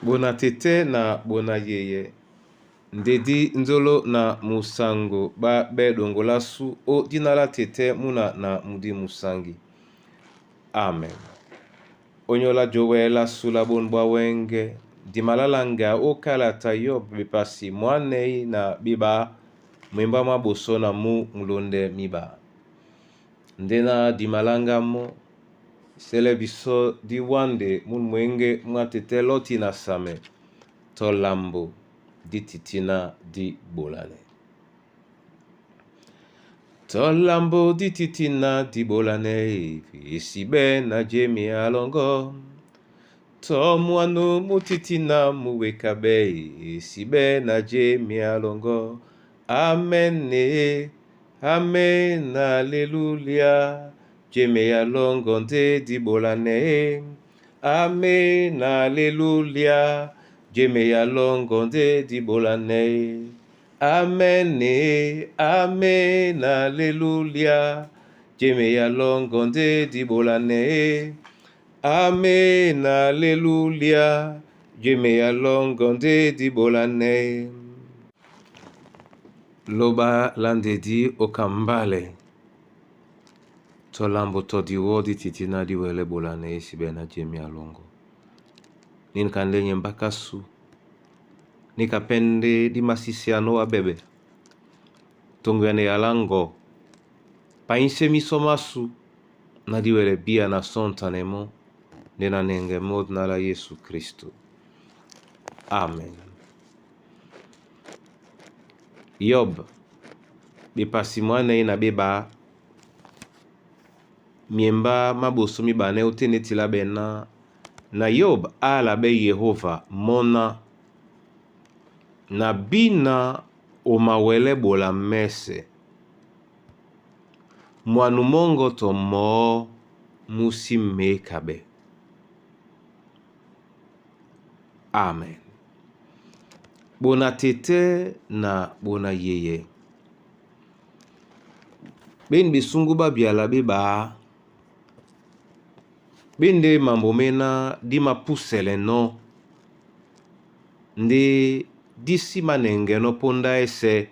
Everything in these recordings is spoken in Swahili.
Bona tete na bona yeye. Ndedi nzolo na musango ba be dongola su o dinala tete muna na mudi musangi. Amen. Onyola jowela sula bonbwa wenge. Dimalalanga o kalata Yob bipasi mwanei na biba mwimba maboso na mu mulonde miba. Ndena dimalanga mo sele biso di wande mun mwenge mwatete loti na same to lambo di titina di bolane. To lambo di titina di bolane isibe na jemi alongo. To mwanu mutitina muwekabe isibe na jemi alongo. Amen amen alleluia. Jemi alongo nde di bolane. Amen alleluia. Jemi alongo nde di bolane. Amen amen alleluia. Jemi alongo nde di bolane. Amen alleluia. Jemi alongo nde di bolane. Loba landedi okambale. To lambo to di wodi titina di wele bolane isibe na jemi alongo. Nin kandenye mbakasu. Nika pende di masisiano wa bebe. Tongwene alango. Painse misomasu. Na di wele bia na sontanemo. Nena nenge mod na la Yesu Kristo. Amen. Yob. Bipasi mwane na beba. Miemba maboso mibane utene tilabena. Na Yob ala be Yehova mona. Na bina omawele bola mese. Mwanu mongo to mo musi mekabe. Amen. Bona tete na bona yeye. Ben bisungu ba biala biba. Bende mambo mena di mapusele no. Ndi disi manenge no ponda ese.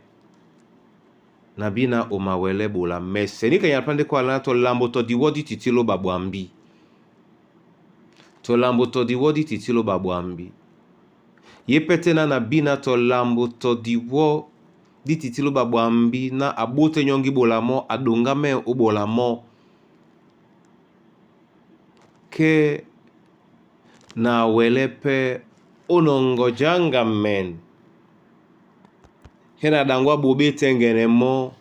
Na bina omawele bola mese. Nika yapande kwa lana to lambo to diwodi titilo babuambi. To lambo to diwodi titilo babuambi. Yepetena na bina to lambo to diwo di titilo babuambi na abote nyongi bolamo adongame o bolamo. Ke na welepe onongo janga men. Hena dangwa bobe tengene mo.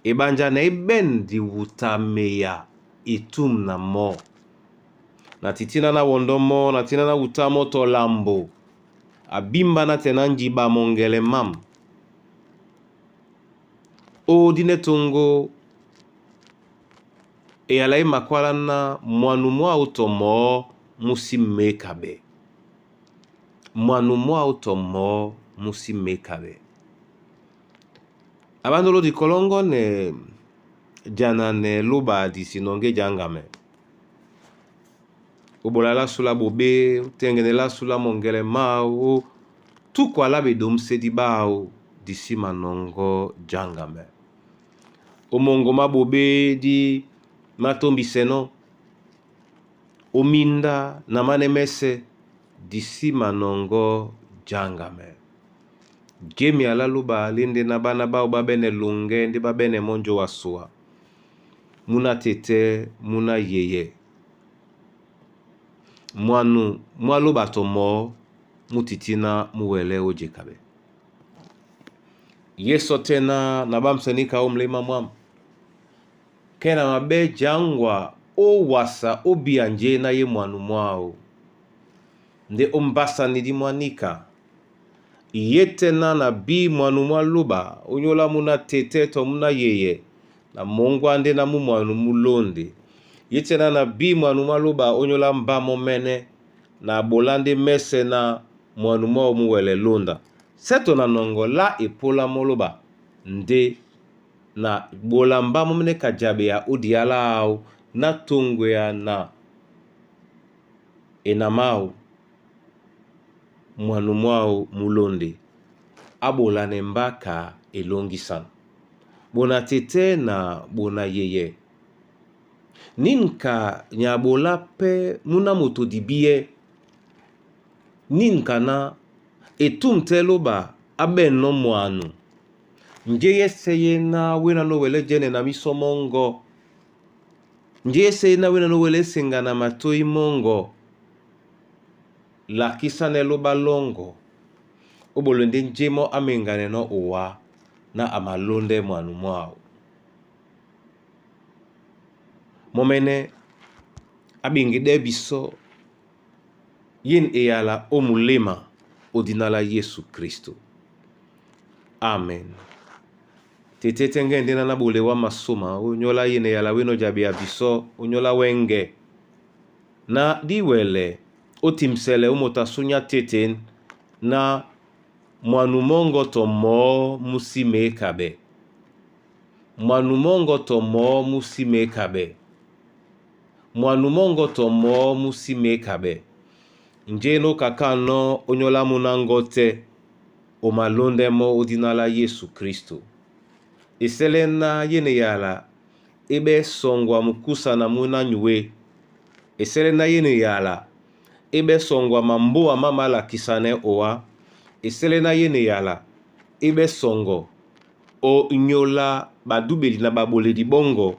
Ebanja na iben di wutameya itum na mo. Na titina na wondomo, na tina na wutamo to lambo. Abimba na tenanji ba mongele mam. O dine tongo. E alai makwala na mwanu mwa utomo musi mekabe. Mwanu mwa utomo musi mekabe. Abandolo di kolongo ne jana ne loba di sinonge jangame. Obola la sula bobe, tengene la sula mongele mao, tu kwa labe domse di bao di si manongo jangame. Omongo mabobe di matombi seno, ominda na manemese di si manongo jangame. Jemi ala luba linde na bana bao babene lunge ndi babene monjo wasua. Muna tete, muna yeye. Mwanu, mwaluba tomo, mutitina muwele ojekabe. Yeso tena nabamsenika omlema mwam. Kena mabe jangwa o wasa obianje na ye mwanu mwao. Nde ombasa nidi mwanika. Yetena na bi mwanu mwaluba. Onyola muna tete to muna yeye. Na mongwa nde na mu mwanu mulonde. Yetena na bi mwanu mwaluba. Onyola mba momene. Na bolande mese na mwanu mwao muwele londa. Seto na nongo la ipola moluba. Nde na bolamba momene kajabe ya udiala au. Na tungwe ya na enamau. mwanu mwao mulonde abolane mbaka elongisana bona tete na bona yeye ninka nyabola pe muna moto dibie ninka na etumteloba abeno mwanu njeye seye na wena no wele jene na miso mongo njeye seye na wena no wele senga na matoi mongo la kisane loba longo obolonde njemo amengane no owa na amalonde mwanu mwao momene abingide biso yin eyala omulema odinala Yesu Kristo. Amen. Tete ngende na bole wa masoma onyola yin eyala weno jabi abiso onyola wenge na diwele otimsele umotasunya teten na mwanu mongo to mo musime kabe. Mwanu mongo to mo musime kabe. Mwanu mongo to mo musime kabe. Njeno kakano onyola munangote o malonde mo odinala Yesu Kristo. Eselena yene yala ebe songwa mukusa na muna nyue. Eselena yene yala ebe songwa mamboa mama la kisane owa. Eselena yene yala ebe songo o nyola badubeli na babole di bongo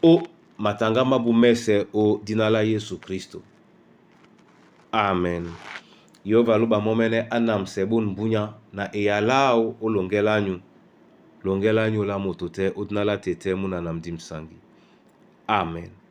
o matanga mabumese o dinala Yesu Kristo. Amen. Yehova luba momene anam sebun bunya na eyalao o longelanyu la motote odinala tete muna namdim sangi. Amen.